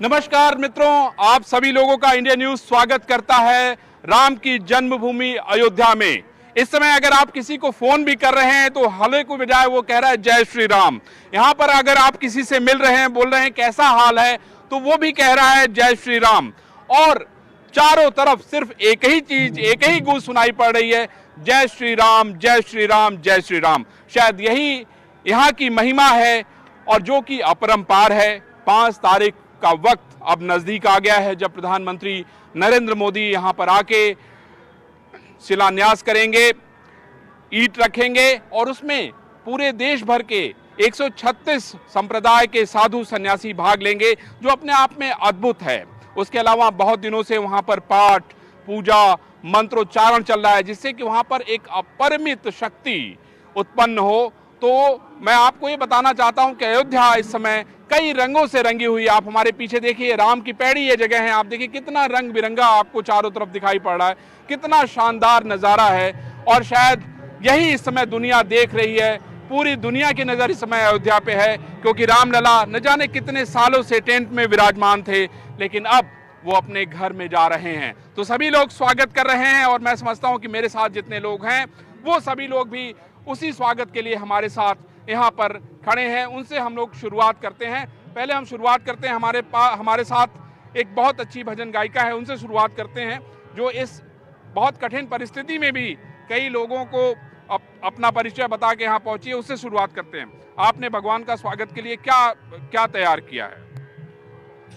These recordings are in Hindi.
नमस्कार मित्रों, आप सभी लोगों का इंडिया न्यूज स्वागत करता है राम की जन्मभूमि अयोध्या में। इस समय अगर आप किसी को फोन भी कर रहे हैं तो हले को बजाय वो कह रहा है जय श्री राम। यहाँ पर अगर आप किसी से मिल रहे हैं, बोल रहे हैं कैसा हाल है, तो वो भी कह रहा है जय श्री राम। और चारों तरफ सिर्फ एक ही चीज, एक ही गूंज सुनाई पड़ रही है, जय श्री राम, जय श्री राम, जय श्री राम। शायद यही यहाँ की महिमा है और जो कि अपरंपार है। 5 तारीख का वक्त अब नजदीक आ गया है जब प्रधानमंत्री नरेंद्र मोदी यहां पर आके शिलान्यास करेंगे, ईंट रखेंगे और उसमें पूरे देश भर के 136 संप्रदाय के साधु सन्यासी भाग लेंगे, जो अपने आप में अद्भुत है। उसके अलावा बहुत दिनों से वहां पर पाठ, पूजा, मंत्रोच्चारण चल रहा है, जिससे कि वहां पर एक अपरिमित शक्ति उत्पन्न हो। तो मैं आपको ये बताना चाहता हूं कि अयोध्या इस समय कई रंगों से रंगी हुई। आप हमारे पीछे देखिए, राम की पैड़ी ये जगह है, आप देखिए कितना रंग बिरंगा आपको चारों तरफ दिखाई पड़ रहा है, कितना शानदार नज़ारा है। और शायद यही इस समय दुनिया देख रही है, पूरी दुनिया की नज़र इस समय अयोध्या पे है, क्योंकि रामलला न जाने कितने सालों से टेंट में विराजमान थे, लेकिन अब वो अपने घर में जा रहे हैं। तो सभी लोग स्वागत कर रहे हैं और मैं समझता हूं कि मेरे साथ जितने लोग हैं वो सभी लोग भी उसी स्वागत के लिए हमारे साथ यहाँ पर खड़े हैं। उनसे हम लोग शुरुआत करते हैं। पहले हम शुरुआत करते हैं, हमारे साथ एक बहुत अच्छी भजन गायिका है, उनसे शुरुआत करते हैं, जो इस बहुत कठिन परिस्थिति में भी कई लोगों को अपना परिचय बता के यहाँ पहुंची है। उससे शुरुआत करते हैं। आपने भगवान का स्वागत के लिए क्या क्या तैयार किया है?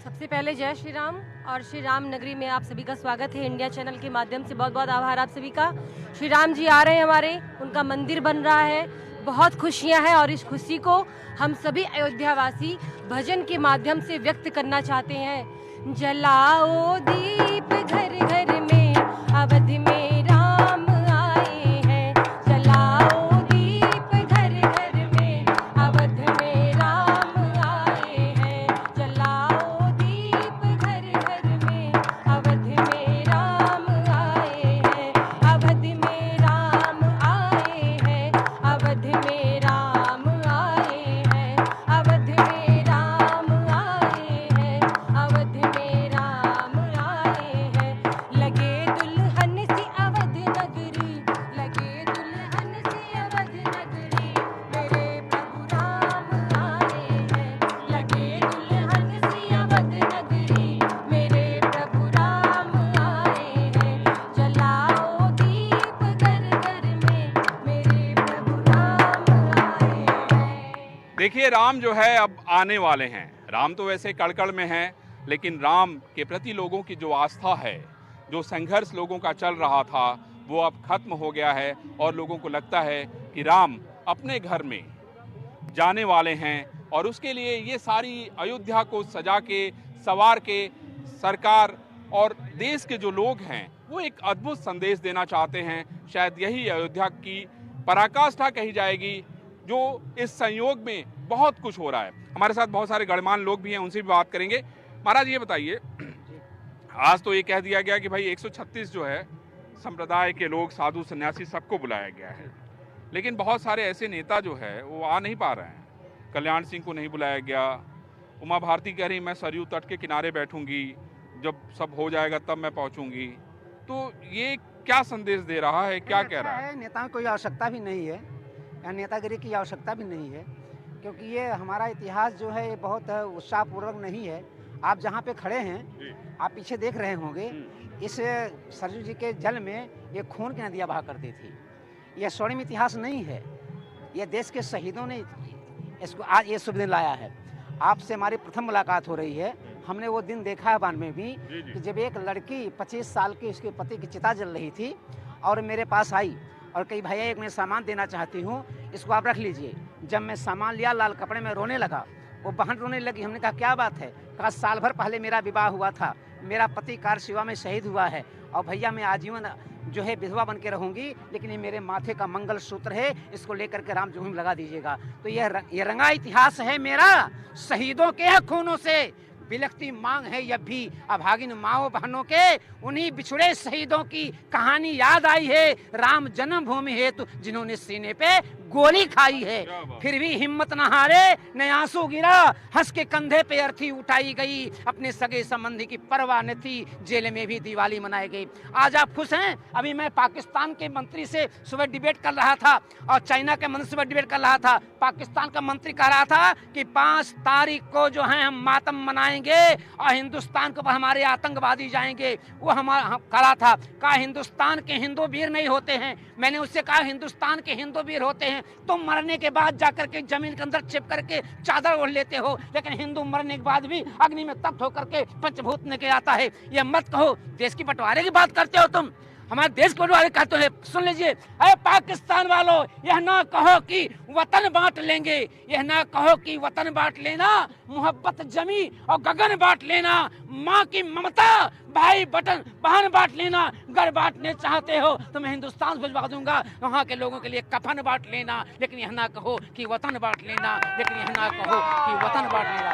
सबसे पहले जय श्री राम और श्री राम नगरी में आप सभी का स्वागत है। इंडिया चैनल के माध्यम से बहुत बहुत आभार आप सभी का। श्री राम जी आ रहे हैं हमारे, उनका मंदिर बन रहा है, बहुत खुशियां हैं और इस खुशी को हम सभी अयोध्यावासी भजन के माध्यम से व्यक्त करना चाहते हैं। जलाओ दीप घर घर में, अवध में राम आए हैं। जलाओ दीप घर घर में, अवध में राम आए हैं। जलाओ दीप घर घर में, अवध में राम आए हैं। अवध में राम आए हैं। अवध में राम आए हैं। अवध में राम आए हैं। अवध में राम आए हैं। लगे दुल्हन सी अवध नगरी, लगे दुल्हन सी अवध नगरी, मेरे प्रभु राम आए हैं। लगे दुल्हन सी अवध नगरी, मेरे प्रभु राम आए हैं। जलाओ दीप घर घर में, मेरे प्रभु राम आए हैं। देखिए, राम जो है अब आने वाले हैं। राम तो वैसे कड़कड़ में हैं, लेकिन राम के प्रति लोगों की जो आस्था है, जो संघर्ष लोगों का चल रहा था, वो अब खत्म हो गया है और लोगों को लगता है कि राम अपने घर में जाने वाले हैं। और उसके लिए ये सारी अयोध्या को सजा के, सवार के सरकार और देश के जो लोग हैं वो एक अद्भुत संदेश देना चाहते हैं। शायद यही अयोध्या की पराकाष्ठा कही जाएगी, जो इस संयोग में बहुत कुछ हो रहा है। हमारे साथ बहुत सारे गणमान्य लोग भी हैं, उनसे भी बात करेंगे। महाराज ये बताइए, आज तो ये कह दिया गया कि भाई 136 जो है संप्रदाय के लोग, साधु सन्यासी, सबको बुलाया गया है, लेकिन बहुत सारे ऐसे नेता जो है वो आ नहीं पा रहे हैं। कल्याण सिंह को नहीं बुलाया गया। उमा भारती कह रही मैं सरयू तट के किनारे बैठूंगी, जब सब हो जाएगा तब मैं पहुंचूंगी। तो ये क्या संदेश दे रहा है, क्या कह रहा है? नेताओं की कोई आवश्यकता भी नहीं है, या नेतागिरी की आवश्यकता भी नहीं है, क्योंकि ये हमारा इतिहास जो है ये बहुत उत्साहपूर्वक नहीं है। आप जहाँ पे खड़े हैं, आप पीछे देख रहे होंगे, इस सरयू जी के जल में ये खून की नदियाँ बहा करती थी। यह स्वर्णिम इतिहास नहीं है, ये देश के शहीदों ने इसको आज ये शुभ दिन लाया है। आपसे हमारी प्रथम मुलाकात हो रही है। हमने वो दिन देखा है 92 में भी, कि जब एक लड़की 25 साल की, उसके पति की चिता जल रही थी और मेरे पास आई और कही भैया एक मैं सामान देना चाहती हूँ, इसको आप रख लीजिए। जब मैं सामान लिया, लाल कपड़े में रोने लगा, वो बहन रोने लगी। हमने कहा क्या बात है? कहा साल भर पहले मेरा विवाह हुआ था, मेरा पति कार सेवा में शहीद हुआ है और भैया मैं आजीवन जो है विधवा बन के रहूंगी, लेकिन ये मेरे माथे का मंगल सूत्र है, इसको लेकर के राम जन्मभूमि में लगा दीजिएगा। तो ये रंगा इतिहास है मेरा, शहीदों के खूनों से बिलखती मांग है यह भी अभागिन माओ बहनों के, उन्हीं बिछुड़े शहीदों की कहानी याद आई है। राम जन्मभूमि हेतु जिन्होंने सीने पे गोली खाई है, फिर भी हिम्मत न हारे, न आंसू गिरा, हंस के कंधे पे अर्थी उठाई गई, अपने सगे संबंधी की परवाह न थी, जेल में भी दिवाली मनाई गई। आज आप खुश हैं? अभी मैं पाकिस्तान के मंत्री से सुबह डिबेट कर रहा था और चाइना के मंत्री से सुबह डिबेट कर रहा था। पाकिस्तान का मंत्री कह रहा था कि 5 तारीख को जो है हम मातम मनाएंगे और हिंदुस्तान के ऊपर हमारे आतंकवादी जाएंगे। वो हमारा कहा था, कहा हिंदुस्तान के हिंदू वीर नहीं होते हैं। मैंने उससे कहा हिंदुस्तान के हिंदू वीर होते हैं, तुम मरने के बाद जाकर के जमीन के अंदर छिप करके चादर ओढ़ लेते हो, लेकिन हिंदू मरने के बाद भी अग्नि में तप्त होकर के पंचभूत निकल आता है। ये मत कहो, देश की बंटवारे की बात करते हो तुम, हमारे देश को बंटवारे कहते हैं। सुन लीजिए, अरे पाकिस्तान वालों, यह ना कहो कि वतन बांट लेंगे, यह ना कहो कि वतन बांट लेना, मोहब्बत जमी और गगन बांट लेना, माँ की ममता भाई बटन बहन बांट लेना। घर बांटने चाहते हो तो मैं हिंदुस्तान भिजवा दूंगा, वहाँ के लोगों के लिए कफन बांट लेना, लेकिन यह ना कहो कि वतन बांट लेना, लेकिन यह ना कहो कि वतन बांट लेना।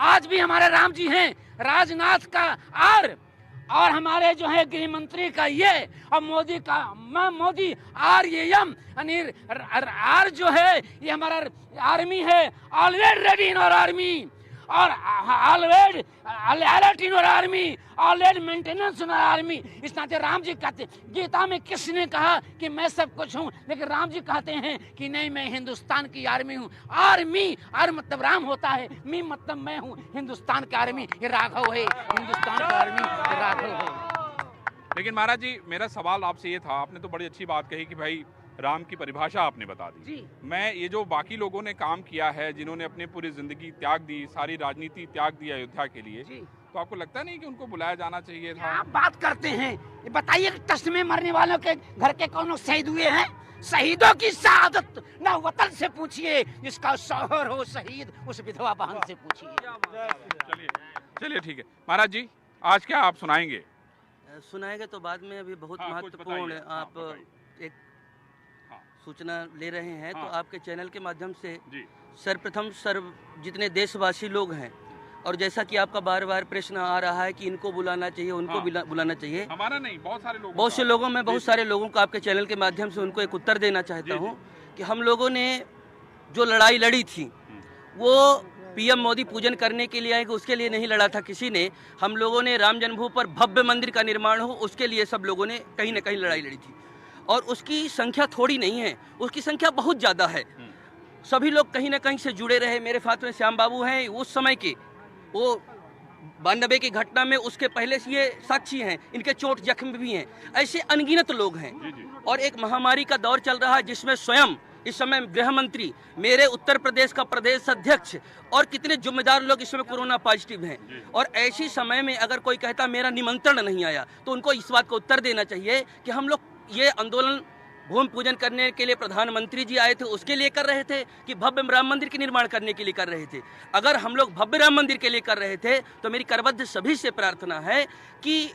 आज भी हमारे राम जी हैं, राजनाथ का आर और हमारे जो है गृह मंत्री का ये और मोदी का मोदी RAM आर जो है ये हमारा आर्मी है, ऑलवेज रेडी इन और आर्मी और ऑलवेज अलर्ट इन और आर्मी, ऑलवेज मेंटेनेंस इन और आर्मी। इस नाते राम जी कहते, गीता में किसने कहा कि मैं सब कुछ हूँ, लेकिन राम जी कहते हैं कि नहीं, मैं हिंदुस्तान की आर्मी हूँ। आर्मी, आर मतलब राम होता है, मी मतलब मैं हूँ हिंदुस्तान की आर्मी, ये राघव है, हिंदुस्तान की आर्मी ये राघव है। लेकिन महाराज जी, मेरा सवाल आपसे ये था, आपने तो बड़ी अच्छी बात कही कि भाई राम की परिभाषा आपने बता दी जी। मैं ये जो बाकी लोगों ने काम किया है, जिन्होंने अपनी पूरी जिंदगी त्याग दी, सारी राजनीति त्याग दी अयोध्या के लिए, तो आपको लगता नहीं कि उनको बुलाया जाना चाहिए था? आप बात करते हैं, ये बताइए कि टस्ट में मरने वालों के घर के कौन शहीद हुए हैं? शहीदों की शहादत ना वतन से पूछिए, जिसका शौहर हो शहीद उस विधवा बहन से पूछिए। चलिए ठीक है महाराज जी, आज क्या आप सुनाएंगे? सुनाएंगे तो बाद में, अभी बहुत महत्वपूर्ण आप एक सूचना ले रहे हैं, तो आपके चैनल के माध्यम से सर्वप्रथम जितने देशवासी लोग हैं, और जैसा कि आपका बार बार प्रश्न आ रहा है कि इनको बुलाना चाहिए, उनको बुलाना चाहिए, हमारा नहीं, बहुत से लोगों में बहुत सारे लोगों को आपके चैनल के माध्यम से उनको एक उत्तर देना चाहता हूँ कि हम लोगों ने जो लड़ाई लड़ी थी वो PM मोदी पूजन करने के लिए आएंगे उसके लिए नहीं लड़ा था किसी ने। हम लोगों ने राम जन्मभूमि पर भव्य मंदिर का निर्माण हो उसके लिए सब लोगों ने कहीं न कहीं लड़ाई लड़ी थी, और उसकी संख्या थोड़ी नहीं है, उसकी संख्या बहुत ज़्यादा है। सभी लोग कहीं ना कहीं से जुड़े रहे। मेरे साथ में श्याम बाबू हैं, उस समय के वो 92 की घटना में, उसके पहले से ये साक्षी हैं, इनके चोट जख्म भी हैं। ऐसे अनगिनत लोग हैं, और एक महामारी का दौर चल रहा है जिसमें स्वयं इस समय गृह मंत्री, मेरे उत्तर प्रदेश का प्रदेश अध्यक्ष और कितने जिम्मेदार लोग इस समय कोरोना पॉजिटिव हैं। और ऐसी समय में अगर कोई कहता मेरा निमंत्रण नहीं आया, तो उनको इस बात का उत्तर देना चाहिए कि हम लोग ये आंदोलन भूमि पूजन करने के लिए प्रधानमंत्री जी आए थे उसके लिए कर रहे थे कि भव्य राम मंदिर के निर्माण करने के लिए कर रहे थे? अगर हम लोग भव्य राम मंदिर के लिए कर रहे थे तो मेरी करबद्ध सभी से प्रार्थना है कि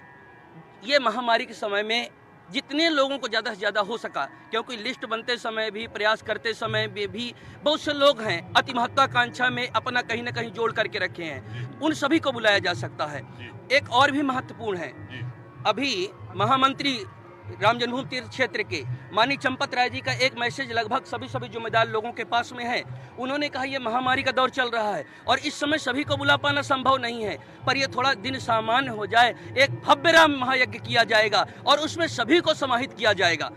ये महामारी के समय में जितने लोगों को ज़्यादा से ज़्यादा हो सका, क्योंकि लिस्ट बनते समय भी, प्रयास करते समय भी बहुत से लोग हैं अति महत्वाकांक्षा में अपना कहीं ना कहीं जोड़ करके रखे हैं, उन सभी को बुलाया जा सकता है। एक और भी महत्वपूर्ण है, अभी महामंत्री राम जन्मभूमि तीर्थ क्षेत्र के माननीय चंपत राय जी का एक मैसेज लगभग सभी जिम्मेदार लोगों के पास में है। उन्होंने कहा ये महामारी का दौर चल रहा है और इस समय सभी को बुला पाना संभव नहीं है, पर ये थोड़ा दिन सामान्य हो जाए, एक भव्य राम महायज्ञ किया जाएगा और उसमें सभी को समाहित किया जाएगा।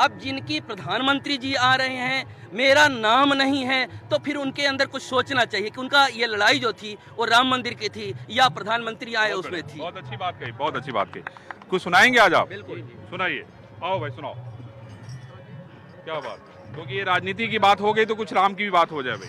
अब जिनकी प्रधानमंत्री जी आ रहे हैं, मेरा नाम नहीं है, तो फिर उनके अंदर कुछ सोचना चाहिए कि उनका ये लड़ाई जो थी वो राम मंदिर की थी या प्रधानमंत्री आए उसमें थी। बहुत अच्छी बात कही, बहुत अच्छी बात कही। कुछ सुनाएंगे आज आप? बिल्कुल सुनाइए, आओ भाई सुनाओ। क्या बात, क्योंकि ये राजनीति की बात हो गई तो कुछ राम की भी बात हो जाए भाई।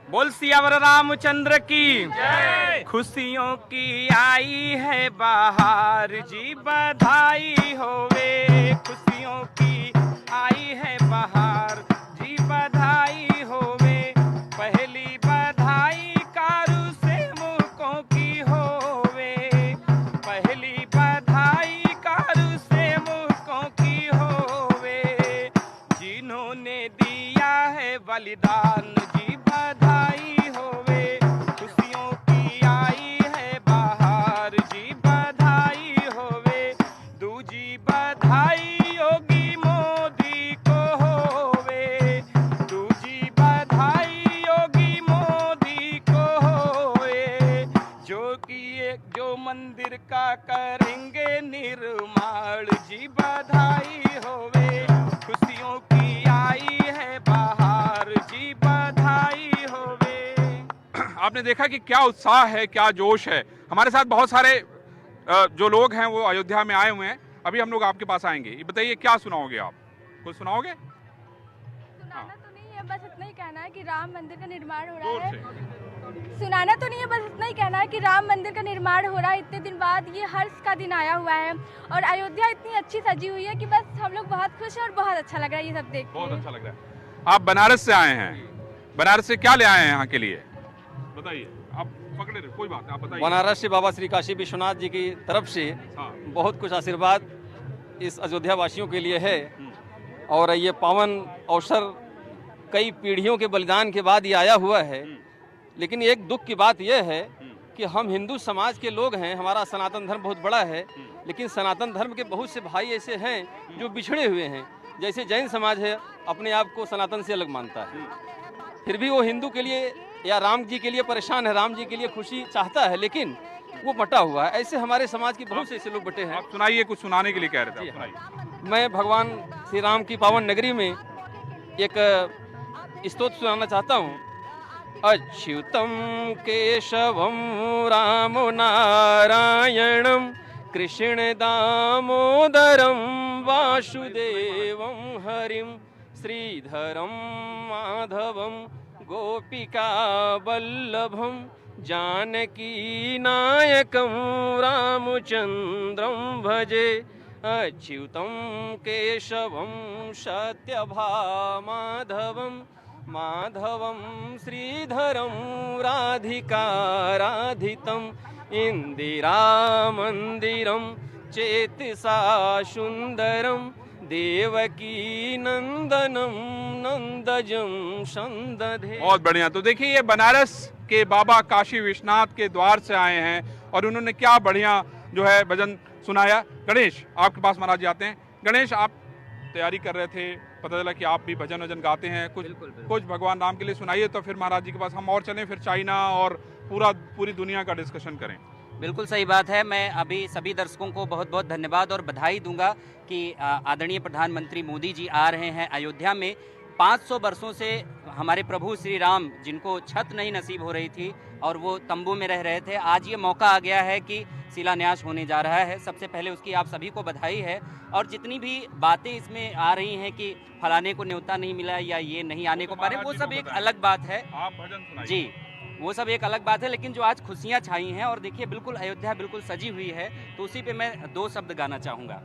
बोल सियावर रामचंद्र की जय। खुशियों की आई है बहार जी, बधाई होवे, खुशियों की आई है बहार जी, बधाई होवे। पहली बधाई कारू से मुकों की होवे, पहली बधाई कारू से मुकों की होवे, जिन्होंने दिया है बलिदान जी, बधाई होवे। खुशियों की आई है बहार जी, बधाई होवे। दूजी बधाई योगी मोदी को होवे। का करेंगे निर्माण जी बधाई होवे, खुशियों की आई है बहार जी बधाई होवे। आपने देखा कि क्या उत्साह है, क्या जोश है। हमारे साथ बहुत सारे जो लोग हैं वो अयोध्या में आए हुए हैं। अभी हम लोग आपके पास आएंगे। ये बताइए क्या सुनाओगे आप, कुछ सुनाओगे? सुनाना तो नहीं है, बस इतना ही कहना है कि राम मंदिर का निर्माण हो रहा है। सुनाना तो नहीं है, बस इतना ही कहना है कि राम मंदिर का निर्माण हो रहा है। इतने दिन बाद ये हर्ष का दिन आया हुआ है और अयोध्या इतनी अच्छी सजी हुई है कि बस हम लोग बहुत खुश हैं और बहुत अच्छा लग रहा है ये सब देख के। बहुत अच्छा लग रहा है। आप बनारस से आए हैं, बनारस से क्या ले आए हैं यहाँ के लिए, बताइए। आप पकड़े रहे, कोई बात नहीं, आप बताइए। बनारस से बाबा श्री काशी विश्वनाथ जी की तरफ से बहुत कुछ आशीर्वाद इस अयोध्या वासियों के लिए है और ये पावन अवसर कई पीढ़ियों के बलिदान के बाद ये आया हुआ है। लेकिन एक दुख की बात यह है कि हम हिंदू समाज के लोग हैं, हमारा सनातन धर्म बहुत बड़ा है, लेकिन सनातन धर्म के बहुत से भाई ऐसे हैं जो बिछड़े हुए हैं। जैसे जैन समाज है, अपने आप को सनातन से अलग मानता है, फिर भी वो हिंदू के लिए या राम जी के लिए परेशान है, राम जी के लिए खुशी चाहता है, लेकिन वो बटा हुआ है। ऐसे हमारे समाज के बहुत से ऐसे लोग बटे हैं। आप सुनाइए, कुछ सुनाने के लिए कह रहे थे, सुनाइए। मैं भगवान श्री राम की पावन नगरी में एक स्तोत्र सुनाना चाहता हूँ। अच्युतम केशवम राम नारायणम कृष्ण दामोदरम वासुदेवम हरिम श्रीधरम माधवम गोपिका वल्लभम जानकी नायकम रामचंद्रम भजे। अच्युतम केशवम सत्यभामाधवम माधवम श्रीधरम राधिका राधितम इंदिरा मंदिरम चेतसा सुंदरम देवकी नंदनम नंदजम संदधे। बहुत बढ़िया। तो देखिए ये बनारस के बाबा काशी विश्वनाथ के द्वार से आए हैं और उन्होंने क्या बढ़िया जो है भजन सुनाया। गणेश, आपके पास महाराज जी आते हैं। गणेश, आप तैयारी कर रहे थे, पता चला कि आप भी भजन वजन गाते हैं, कुछ भगवान राम के लिए सुनाइए, तो फिर महाराज जी के पास हम और चलें, फिर चाइना और पूरी दुनिया का डिस्कशन करें। बिल्कुल सही बात है। मैं अभी सभी दर्शकों को बहुत बहुत धन्यवाद और बधाई दूंगा कि आदरणीय प्रधानमंत्री मोदी जी आ रहे हैं अयोध्या में। 500 वर्षों से हमारे प्रभु श्री राम, जिनको छत नहीं नसीब हो रही थी और वो तंबू में रह रहे थे, आज ये मौका आ गया है कि शिलान्यास होने जा रहा है। सबसे पहले उसकी आप सभी को बधाई है। और जितनी भी बातें इसमें आ रही हैं कि फलाने को न्योता नहीं मिला या ये नहीं आने को पा रहे, वो सब एक अलग बात है। आप भजन सुनाइए। जी, वो सब एक अलग बात है, लेकिन जो आज खुशियाँ छाई हैं और देखिए बिल्कुल अयोध्या बिल्कुल सजी हुई है, तो उसी पे मैं 2 शब्द गाना चाहूँगा।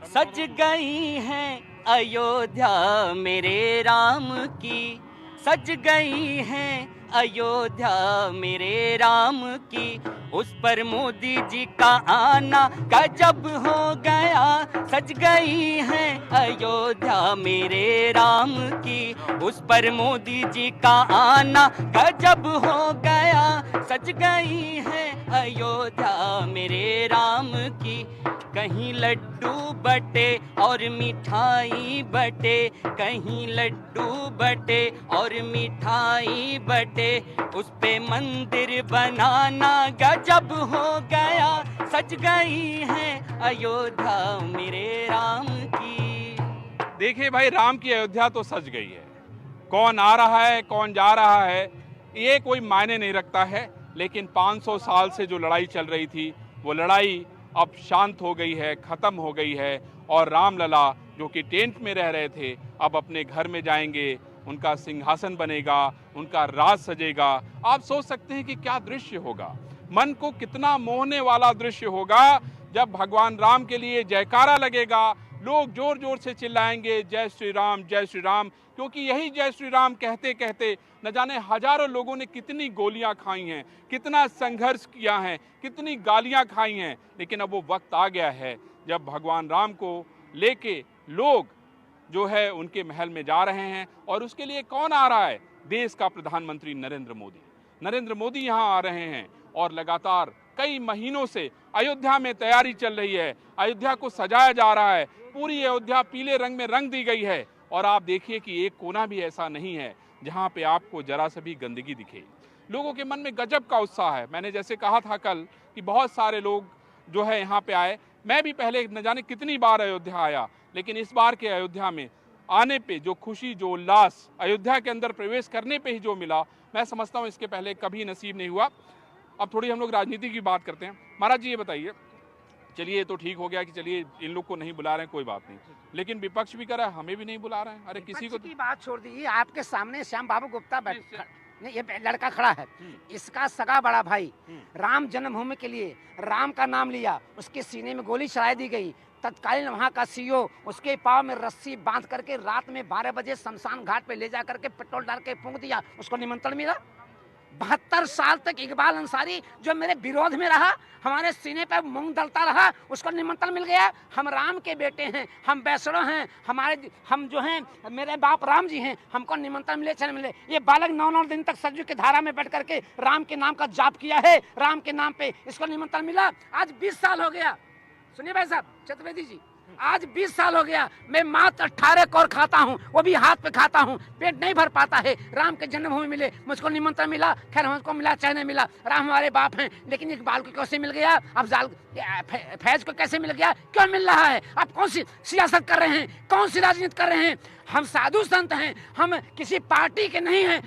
सज गई हैं अयोध्या मेरे राम की, सज गई हैं अयोध्या मेरे राम की, उस पर मोदी जी का आना गजब हो गया। सज गई हैं अयोध्या मेरे राम की, उस पर मोदी जी का आना गजब हो गया। सज गई हैं अयोध्या मेरे राम की, कहीं लड्डू बटे और मिठाई बटे, कहीं लड्डू बटे और मिठाई बटे, उस पे मंदिर बनाना गजब हो गया। सज गई है अयोध्या मेरे राम की। देखिए भाई, राम की अयोध्या तो सज गई है। कौन आ रहा है, कौन जा रहा है, ये कोई मायने नहीं रखता है, लेकिन 500 साल से जो लड़ाई चल रही थी, वो लड़ाई अब शांत हो गई है, खत्म हो गई है। और रामलला जो कि टेंट में रह रहे थे, अब अपने घर में जाएंगे, उनका सिंहासन बनेगा, उनका राज सजेगा। आप सोच सकते हैं कि क्या दृश्य होगा, मन को कितना मोहने वाला दृश्य होगा जब भगवान राम के लिए जयकारा लगेगा, लोग जोर जोर से चिल्लाएंगे जय श्री राम, जय श्री राम। क्योंकि यही जय श्री राम कहते कहते न जाने हजारों लोगों ने कितनी गोलियां खाई हैं, कितना संघर्ष किया है, कितनी गालियां खाई हैं। लेकिन अब वो वक्त आ गया है जब भगवान राम को लेके लोग जो है उनके महल में जा रहे हैं। और उसके लिए कौन आ रहा है? देश का प्रधानमंत्री नरेंद्र मोदी। नरेंद्र मोदी यहाँ आ रहे हैं और लगातार कई महीनों से अयोध्या में तैयारी चल रही है, अयोध्या को सजाया जा रहा है, पूरी अयोध्या पीले रंग में रंग दी गई है। और आप देखिए कि एक कोना भी ऐसा नहीं है जहां पे आपको जरा सा भी गंदगी दिखे। लोगों के मन में गजब का उत्साह है। मैंने जैसे कहा था कल कि बहुत सारे लोग जो है यहाँ पे आए। मैं भी पहले न जाने कितनी बार अयोध्या आया, लेकिन इस बार के अयोध्या में आने पे जो खुशी, जो उल्लास, अयोध्या के अंदर प्रवेश करने पे ही जो मिला, मैं समझता हूँ इसके पहले कभी नसीब नहीं हुआ। अब थोड़ी हम लोग राजनीति की बात करते हैं। महाराज जी ये बताइए, चलिए ये तो ठीक हो गया कि चलिए इन लोग को नहीं बुला रहे हैं, कोई बात नहीं, लेकिन विपक्ष भी कह रहा है हमें भी नहीं बुला रहे हैं। अरे किसी को की बात छोड़ दीजिए, आपके सामने श्याम बाबू गुप्ता नहीं, ये लड़का खड़ा है, इसका सगा बड़ा भाई राम जन्मभूमि के लिए राम का नाम लिया, उसके सीने में गोली चढ़ा दी गई। तत्कालीन वहाँ का सीओ उसके पाँव में रस्सी बांध करके रात में 12 बजे शमशान घाट पे ले जा करके पेट्रोल डाल के फूंक दिया। उसको निमंत्रण मिला। 72 साल तक इकबाल अंसारी जो मेरे विरोध में रहा, हमारे सीने पर मूंग दलता रहा, उसको निमंत्रण मिल गया। हम राम के बेटे हैं, हम बैसड़ो हैं, हम जो हैं मेरे बाप राम जी हैं, हमको निमंत्रण मिले चले मिले। ये बालक 9-9 दिन तक सरजू की धारा में बैठ करके राम के नाम का जाप किया है, राम के नाम पे इसको निमंत्रण मिला। आज 20 साल हो गया। सुनिए भाई साहब चतुर्वेदी जी, आज 20 साल हो गया, मैं मात्र 18 कौर खाता हूँ, वो भी हाथ पे खाता हूँ, पेट नहीं भर पाता है। राम के जन्मभूमि मिले, मुझको निमंत्रण मिला, खैर हमको मिला चाहे नहीं मिला, राम हमारे बाप हैं, लेकिन इकबाल को कैसे मिल गया, अफजाल फैज को कैसे मिल गया, क्यों मिल रहा है? आप कौन सी सियासत कर रहे हैं, कौन सी राजनीति कर रहे हैं? हम साधु संत हैं, हम किसी पार्टी के नहीं हैं।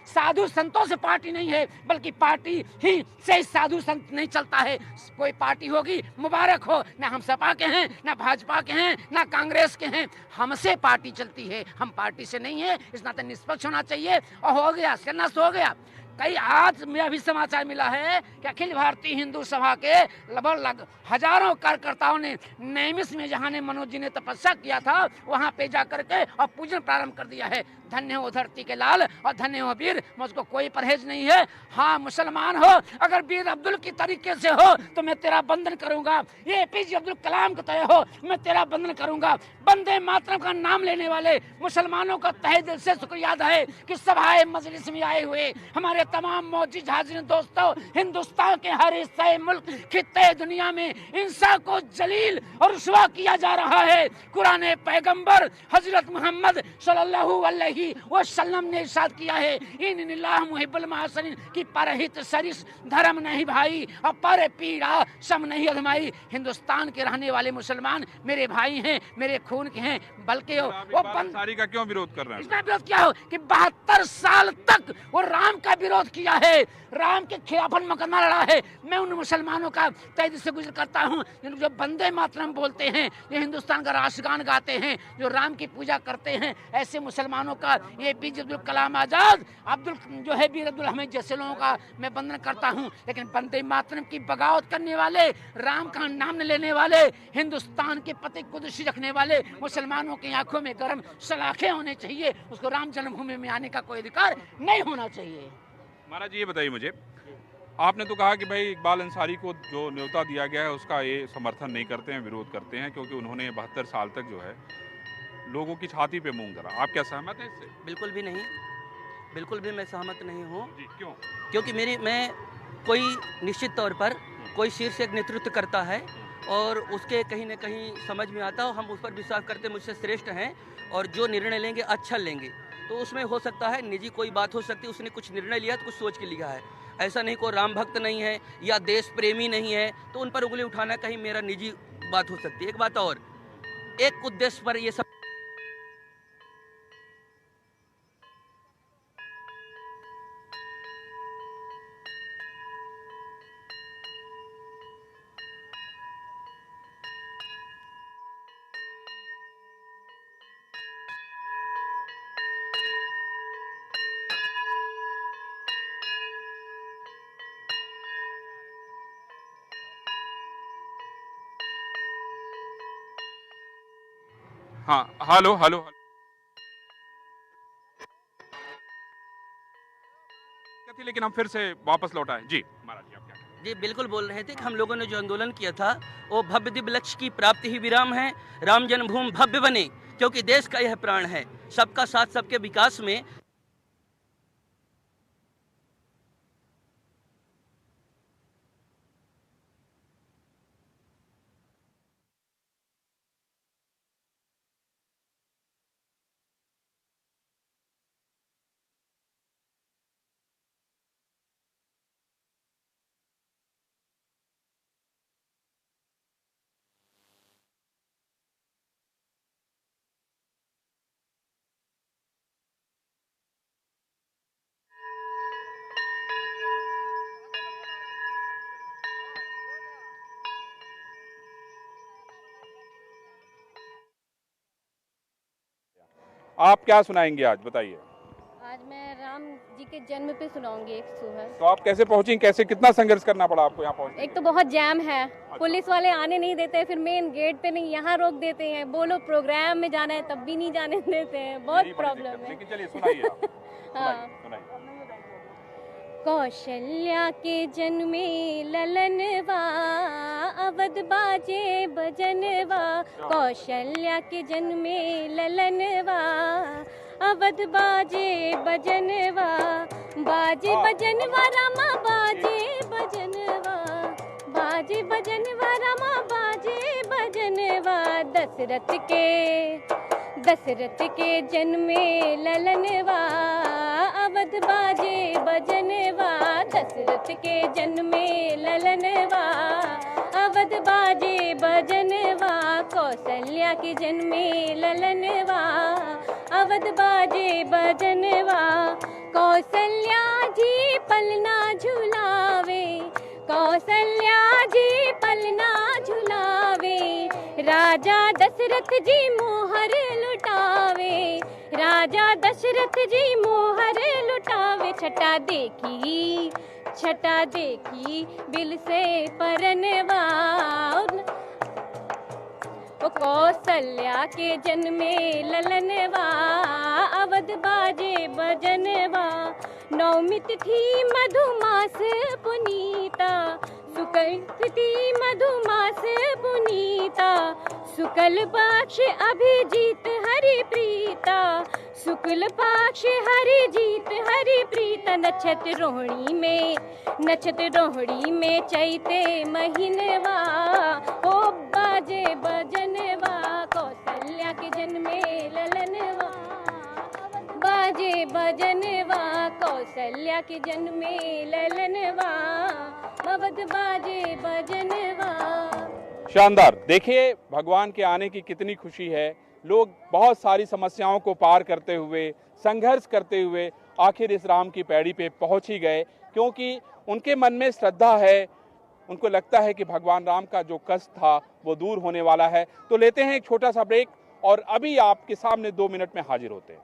साधु संतों से पार्टी नहीं है, बल्कि पार्टी ही से साधु संत नहीं चलता है। कोई पार्टी होगी मुबारक हो, ना हम सपा के हैं, ना भाजपा के हैं, ना कांग्रेस के हैं, हमसे पार्टी चलती है, हम पार्टी से नहीं है। इस नाते निष्पक्ष होना चाहिए। और हो गया सन्यास हो गया। कई आज में अभी समाचार मिला है कि अखिल भारतीय हिंदू सभा के लगभग हजारों कार्यकर्ताओं ने नैमिष में जहाँ ने मनोज जी ने तपस्या किया था, वहाँ पे जा करके और पूजन प्रारंभ कर दिया है। धन्य हो धरती के लाल और धन्य हो वीर, मुझको कोई परहेज नहीं है। हाँ मुसलमान हो, अगर वीर अब्दुल की तरीके से हो तो मैं तेरा बंधन करूंगा। ये एपीजे अब्दुल कलाम की तरह हो, मैं तेरा बंधन करूंगा। वंदे मातरम का नाम लेने वाले मुसलमानों का तहे दिल से शुक्रिया अदा है कि सभाए मजलिस में आए हुए हमारे तमाम मौजूद हाजिर दोस्तों, हिंदुस्तान के हर हिस्से मुल्क खित्ते दुनिया में इंसान को जलील और रुसवा किया जा रहा है। कुरान पैगंबर हजरत मोहम्मद सल्लल्लाहु अलैहि वसल्लम ने इरशाद किया है, इन्निल्लाह मुहिब्बुल मुहसिनीन की परहित सरिस धर्म नहीं भाई और पर पीड़ा सम नहीं अधमाई। हिंदुस्तान के रहने वाले मुसलमान मेरे भाई हैं, मेरे खून के हैं, बल्कि वो अंसारी का क्यों विरोध कर रहे हैं? इसमें विरोध क्या हो कि 72 साल तक वो राम का विरोध किया है, राम के खिलाफ मुकदमा लड़ा है। मैं उन मुसलमानों का तहे दिल से गुजर करता हूँ जो वंदे मातरम बोलते हैं, जो हिंदुस्तान का राष्ट्रगान गाते हैं, जो राम की पूजा करते हैं। ऐसे मुसलमानों का ये एपीजे अब्दुल कलाम आजाद, अब्दुल जो है वीर अब्दुल हमीद जैसे लोगों का मैं वंदन करता हूँ। लेकिन वंदे मातरम की बगावत करने वाले, राम का नाम न लेने वाले, हिंदुस्तान के पति कुदसी रखने वाले मुसलमानों की आंखों में गर्म सलाखें होने चाहिए। उसको राम जन्मभूमि में आने का कोई अधिकार नहीं होना चाहिए। महाराज ये बताइए मुझे, आपने तो कहा कि भाई इकबाल अंसारी को जो न्योता दिया गया है उसका ये समर्थन नहीं करते हैं, विरोध करते हैं, क्योंकि उन्होंने 72 साल तक जो है लोगों की छाती पे मूंग धरा। आप क्या सहमत हैं इससे? बिल्कुल भी नहीं, बिल्कुल भी मैं सहमत नहीं हूँ। क्यों? क्योंकि मैं कोई निश्चित तौर पर कोई शीर्ष एक नेतृत्व करता है और उसके कहीं न कहीं समझ में आता हो, हम उस पर विश्वास करते हैं, मुझसे श्रेष्ठ हैं और जो निर्णय लेंगे अच्छा लेंगे। तो उसमें हो सकता है निजी कोई बात हो सकती है, उसने कुछ निर्णय लिया तो कुछ सोच के लिया है। ऐसा नहीं कोई राम भक्त नहीं है या देश प्रेमी नहीं है तो उन पर उंगली उठाना कहीं मेरा निजी बात हो सकती है। एक बात और, एक उद्देश्य पर ये सब हाँ, हेलो हेलो लेकिन हम फिर से वापस लौट आए। जी महाराज जी, आप क्या? जी बिल्कुल बोल रहे थे कि हम लोगों ने जो आंदोलन किया था वो भव्य दिव्य लक्ष्य की प्राप्ति ही विराम है। राम जन्मभूमि भव्य बने, क्योंकि देश का यह प्राण है। सबका साथ सबके विकास में आप क्या सुनाएंगे आज, बताइए। आज मैं राम जी के जन्म पे सुनाऊंगी एक सुबह। तो आप कैसे पहुंची, कैसे, कितना संघर्ष करना पड़ा आपको यहाँ पहुंचने? एक तो बहुत जैम है, पुलिस वाले आने नहीं देते, फिर मेन गेट पे नहीं, यहाँ रोक देते हैं, बोलो प्रोग्राम में जाना है तब भी नहीं जाने देते हैं, बहुत प्रॉब्लम है। लेकिन चलिए सुनाइए आप। हाँ। सुनाइए। कौशल्या के जन्मे ललनवा, अवध बाजे बजनवा। कौशल्या के जन्मे ललनवा, अवध बाजे बजनवा। बाजे बजनवा रामा बाजे बजनवा, बाजे बजनवा रामा बाजे बजनवा। दशरथ के जन्मे ललनवा, अवध बाजे बजनवा। दशरथ के जन्मे ललनवा, अवध बाजे बजनवा। कौशल्या के जन्मे ललनवा, अवध बाजे बजनवा। कौशल्या जी पलना झुलावे, कौशल्या जी पलना झुलावे। राजा दशरथ जी मोहर लुटावे, राजा दशरथ जी मोहर लुटावे। छटा देखी बिल से परनवा। कौशल्या के जन्मे ललनवा, अवध बाजे बजनवा। नौमी तिथि मधुमास पुनीता, शुक्ल तिथि मधुमास पुनीता। शुक्ल पक्ष अभिजीत हरि प्रीता, शुक्ल पक्ष हरिजीत हरि प्रीता। नक्षत्र रोहिणी में चैते महीनवा। ओ बाजे बजनवा, कौशल्या के जन्मे ललनवा। बाजे बजनवा, कौशल्या के जन्मे ललनवा। अवध बाजे बजनवा। शानदार। देखिए भगवान के आने की कितनी खुशी है। लोग बहुत सारी समस्याओं को पार करते हुए, संघर्ष करते हुए आखिर इस राम की पैड़ी पे पहुंच ही गए, क्योंकि उनके मन में श्रद्धा है। उनको लगता है कि भगवान राम का जो कष्ट था वो दूर होने वाला है। तो लेते हैं एक छोटा सा ब्रेक और अभी आपके सामने 2 मिनट में हाजिर होते हैं।